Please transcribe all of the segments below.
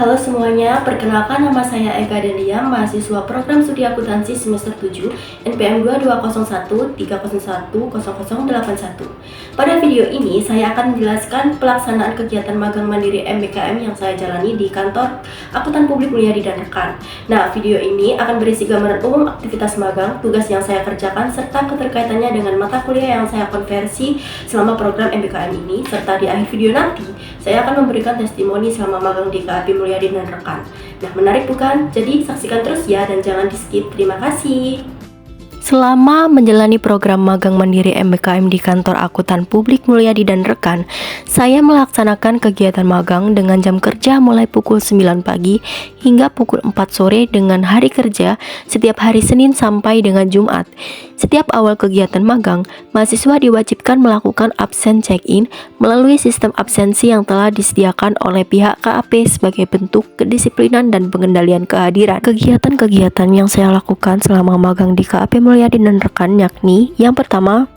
Halo semuanya, perkenalkan nama saya Eka Delia, mahasiswa program studi akuntansi semester 7, NPM 220130100081. Pada video ini, saya akan menjelaskan pelaksanaan kegiatan magang mandiri MBKM yang saya jalani di kantor Akuntan Publik Mulyadi dan rekan. Nah, video ini akan berisi gambaran umum aktivitas magang, tugas yang saya kerjakan, serta keterkaitannya dengan mata kuliah yang saya konversi selama program MBKM ini, serta di akhir video nanti, saya akan memberikan testimoni selama magang di KAP Mulyadi dan rekan. Nah, menarik bukan? Jadi saksikan terus ya dan jangan di skip. Terima kasih. Selama menjalani program magang mandiri MBKM di kantor Akuntan Publik Mulyadi dan rekan, saya melaksanakan kegiatan magang dengan jam kerja mulai pukul 9 pagi hingga pukul 4 sore dengan hari kerja setiap hari Senin sampai dengan Jumat. Setiap awal kegiatan magang, mahasiswa diwajibkan melakukan absen check-in melalui sistem absensi yang telah disediakan oleh pihak KAP sebagai bentuk kedisiplinan dan pengendalian kehadiran. Kegiatan-kegiatan yang saya lakukan selama magang di KAP Mulyadi dan rekan yakni yang pertama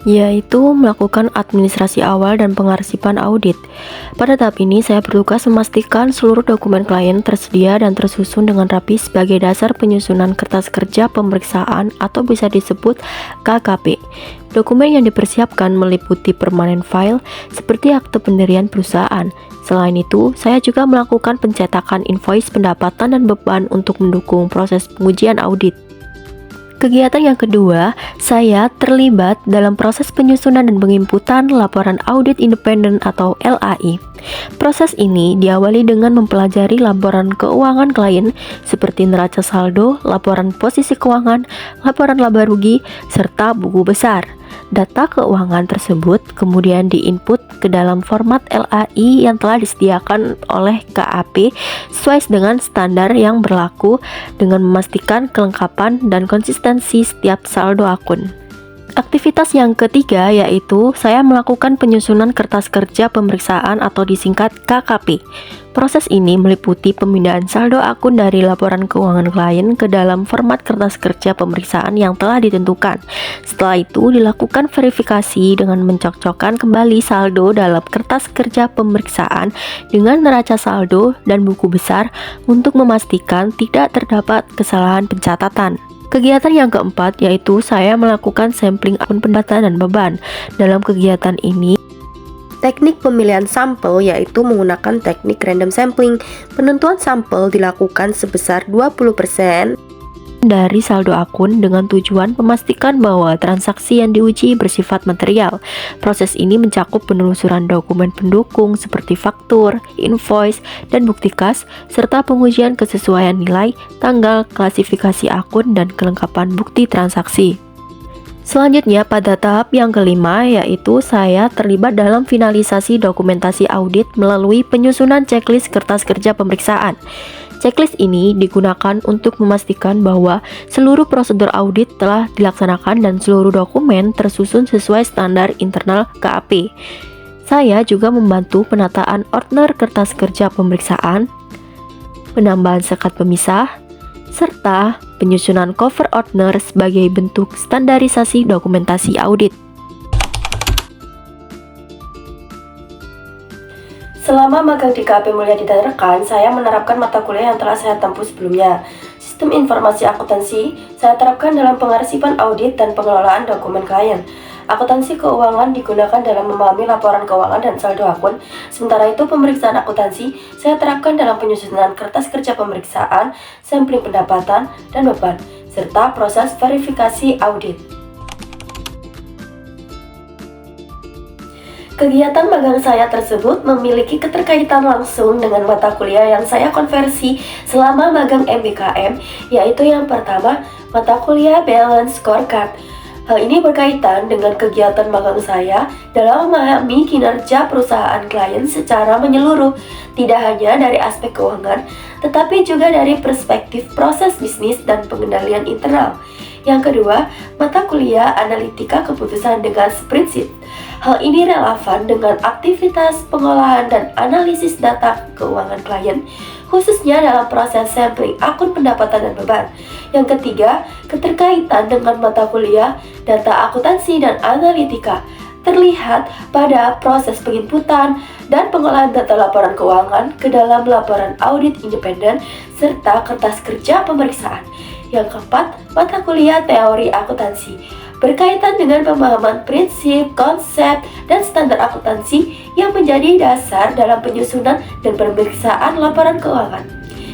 yaitu melakukan administrasi awal dan pengarsipan audit. Pada tahap ini saya bertugas memastikan seluruh dokumen klien tersedia dan tersusun dengan rapi sebagai dasar penyusunan kertas kerja pemeriksaan atau bisa disebut KKP. Dokumen yang dipersiapkan meliputi permanent file seperti akte pendirian perusahaan. Selain itu, saya juga melakukan pencetakan invoice pendapatan dan beban untuk mendukung proses pengujian audit. Kegiatan yang kedua, saya terlibat dalam proses penyusunan dan penginputan laporan audit independen atau LAI. Proses ini diawali dengan mempelajari laporan keuangan klien seperti neraca saldo, laporan posisi keuangan, laporan laba rugi, serta buku besar. Data keuangan tersebut kemudian diinput ke dalam format LAI yang telah disediakan oleh KAP sesuai dengan standar yang berlaku dengan memastikan kelengkapan dan konsistensi setiap saldo akun. Aktivitas yang ketiga yaitu saya melakukan penyusunan kertas kerja pemeriksaan atau disingkat KKP. Proses ini meliputi pemindahan saldo akun dari laporan keuangan klien ke dalam format kertas kerja pemeriksaan yang telah ditentukan. Setelah itu dilakukan verifikasi dengan mencocokkan kembali saldo dalam kertas kerja pemeriksaan dengan neraca saldo dan buku besar untuk memastikan tidak terdapat kesalahan pencatatan. Kegiatan yang keempat yaitu saya melakukan sampling akun pendapatan dan beban. Dalam kegiatan ini, teknik pemilihan sampel yaitu menggunakan teknik random sampling. Penentuan sampel dilakukan sebesar 20% dari saldo akun dengan tujuan memastikan bahwa transaksi yang diuji bersifat material. Proses ini mencakup penelusuran dokumen pendukung seperti faktur, invoice, dan bukti kas, serta pengujian kesesuaian nilai, tanggal, klasifikasi akun, dan kelengkapan bukti transaksi. Selanjutnya pada tahap yang kelima yaitu saya terlibat dalam finalisasi dokumentasi audit melalui penyusunan checklist kertas kerja pemeriksaan. Checklist ini digunakan untuk memastikan bahwa seluruh prosedur audit telah dilaksanakan dan seluruh dokumen tersusun sesuai standar internal KAP. Saya juga membantu penataan ordner kertas kerja pemeriksaan, penambahan sekat pemisah, serta penyusunan cover ordner sebagai bentuk standarisasi dokumentasi audit. Selama magang di KAP Mulyadi dan rekan, saya menerapkan mata kuliah yang telah saya tempuh sebelumnya. Sistem informasi akuntansi saya terapkan dalam pengarsipan audit dan pengelolaan dokumen klien. Akuntansi keuangan digunakan dalam memahami laporan keuangan dan saldo akun. Sementara itu, pemeriksaan akuntansi saya terapkan dalam penyusunan kertas kerja pemeriksaan, sampling pendapatan dan beban, serta proses verifikasi audit. Kegiatan magang saya tersebut memiliki keterkaitan langsung dengan mata kuliah yang saya konversi selama magang MBKM, yaitu yang pertama, mata kuliah Balance Scorecard. Hal ini berkaitan dengan kegiatan magang saya dalam memahami kinerja perusahaan klien secara menyeluruh, tidak hanya dari aspek keuangan, tetapi juga dari perspektif proses bisnis dan pengendalian internal. Yang kedua, mata kuliah Analitika Keputusan dengan Spreadsheet. Hal ini relevan dengan aktivitas pengolahan dan analisis data keuangan klien, khususnya dalam proses sampling akun pendapatan dan beban. Yang ketiga, keterkaitan dengan mata kuliah Data Akuntansi dan Analitika terlihat pada proses penginputan dan pengolahan data laporan keuangan ke dalam laporan audit independen serta kertas kerja pemeriksaan. Yang keempat, mata kuliah teori akuntansi berkaitan dengan pemahaman prinsip, konsep, dan standar akuntansi yang menjadi dasar dalam penyusunan dan pemeriksaan laporan keuangan.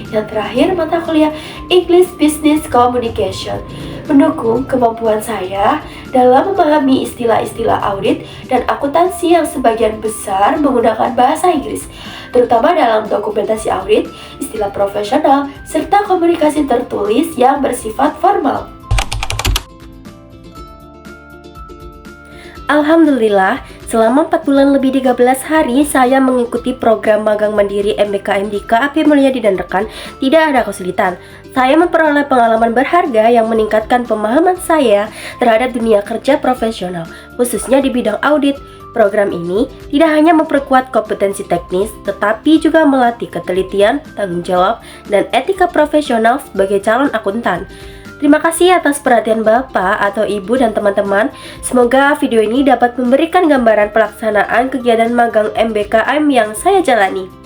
Yang terakhir, mata kuliah English Business Communication mendukung kemampuan saya dalam memahami istilah-istilah audit dan akuntansi yang sebagian besar menggunakan bahasa Inggris, terutama dalam dokumentasi audit, istilah profesional, serta komunikasi tertulis yang bersifat formal. Alhamdulillah, selama 4 bulan lebih 13 hari saya mengikuti program magang mandiri MBKM di KAP Mulyadi dan rekan, tidak ada kesulitan. Saya memperoleh pengalaman berharga yang meningkatkan pemahaman saya terhadap dunia kerja profesional, khususnya di bidang audit. Program ini tidak hanya memperkuat kompetensi teknis, tetapi juga melatih ketelitian, tanggung jawab, dan etika profesional sebagai calon akuntan. Terima kasih atas perhatian Bapak atau Ibu dan teman-teman. Semoga video ini dapat memberikan gambaran pelaksanaan kegiatan magang MBKM yang saya jalani.